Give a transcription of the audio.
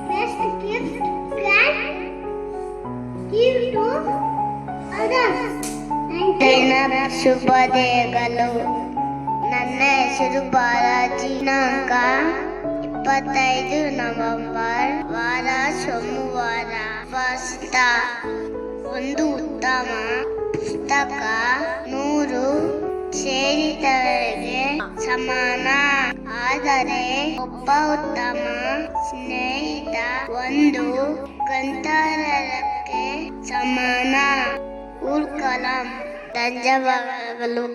best gift can give to others. ಶುಭೋದಯಗಳು. ನನ್ನ ಹೆಸರು ಬಾಲಾಜಿ. ದಿನಾಂಕ 25 ನವೆಂಬರ್, ವಾರ ಸೋಮವಾರ. ವಾಸಿತ ಒಂದು ಉತ್ತಮ ಪುಸ್ತಕ 100 ಸೇರಿದವರಿಗೆ ಸಮಾನ, ಆದರೆ ಒಬ್ಬ ಉತ್ತಮ ಸ್ನೇಹಿತ 1 ಗ್ರಂಥಾಲಯಕ್ಕೆ ಸಮಾನ. ಉಲ್ ಕಲಾಂ. ಧನ್ಯವಾದಗಳು.